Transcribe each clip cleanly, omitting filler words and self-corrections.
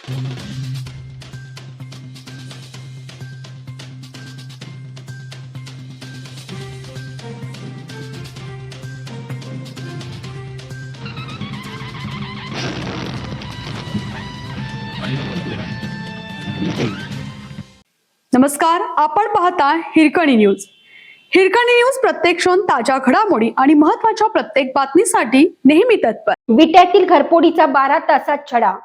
नमस्कार, आपण पाहता हिरकणी न्यूज. हिरकणी न्यूज प्रत्येक क्षण ताज्या घडामोडी आणि महत्त्वाच्या प्रत्येक बातमीसाठी नेहमी तत्पर. विट्यातील घरफोडीचा 12 तासात छडा.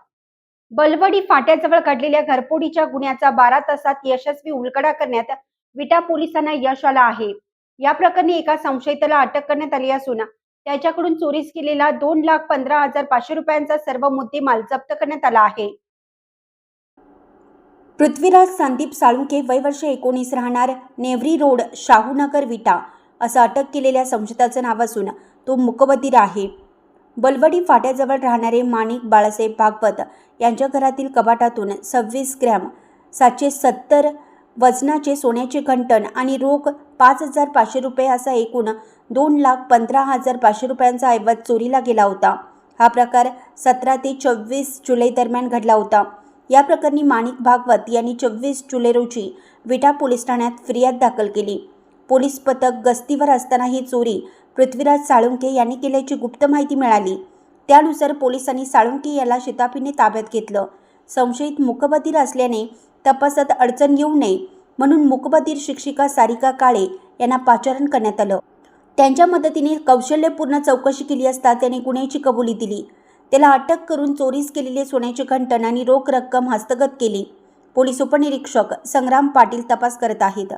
बलवडी फाट्याजवळ घडलेल्या घरफोडीच्या गुन्ह्याचा 12 तासात यशस्वी उलगडा करण्यात विटा पोलिसांना यश आलं आहे. या प्रकरणी एका संशयिताला अटक करण्यात आली असून त्याच्याकडून चोरीस केलेला 2,15,500 रुपयांचा सर्व मुद्देमाल जप्त करण्यात आला आहे. पृथ्वीराज संदीप साळुंके, वय वर्ष 19, राहणार नेवरी रोड, शाहूनगर, विटा, असं अटक केलेल्या संशयिताचं नाव असून तो मूकबधीर आहे. बलवडी फाट्याजवळ राहणारे माणिक बाळासाहेब भागवत यांच्या घरातील कपाटातून 26 ग्रॅम 770 वजनाचे सोन्याचे घंटण आणि रोख 5,500 रुपये असा एकूण 2,15,500 रुपयांचा ऐवज चोरीला गेला होता. हा प्रकार 17 ते 24 जुलै दरम्यान घडला होता. या प्रकरणी माणिक भागवत यांनी 24 जुलै रोजी विटा पोलीस ठाण्यात फिर्याद दाखल केली. पोलीस पथक गस्तीवर असताना ही चोरी पृथ्वीराज साळुंके यांनी केल्याची गुप्त माहिती मिळाली. त्यानुसार पोलिसांनी साळुंके याला शिताफीने ताब्यात घेतलं. संशयित मूकबधीर असल्याने तपासात अडचण येऊ नये म्हणून मूकबधीर शिक्षिका सारिका काळे यांना पाचारण करण्यात आलं. त्यांच्या मदतीने कौशल्यपूर्ण चौकशी केली असता त्याने गुन्ह्याची कबुली दिली. त्याला अटक करून चोरीस केलेले सोन्याचे घंटण आणि रोख रक्कम हस्तगत केली. पोलीस उपनिरीक्षक संग्राम पाटील तपास करत आहेत.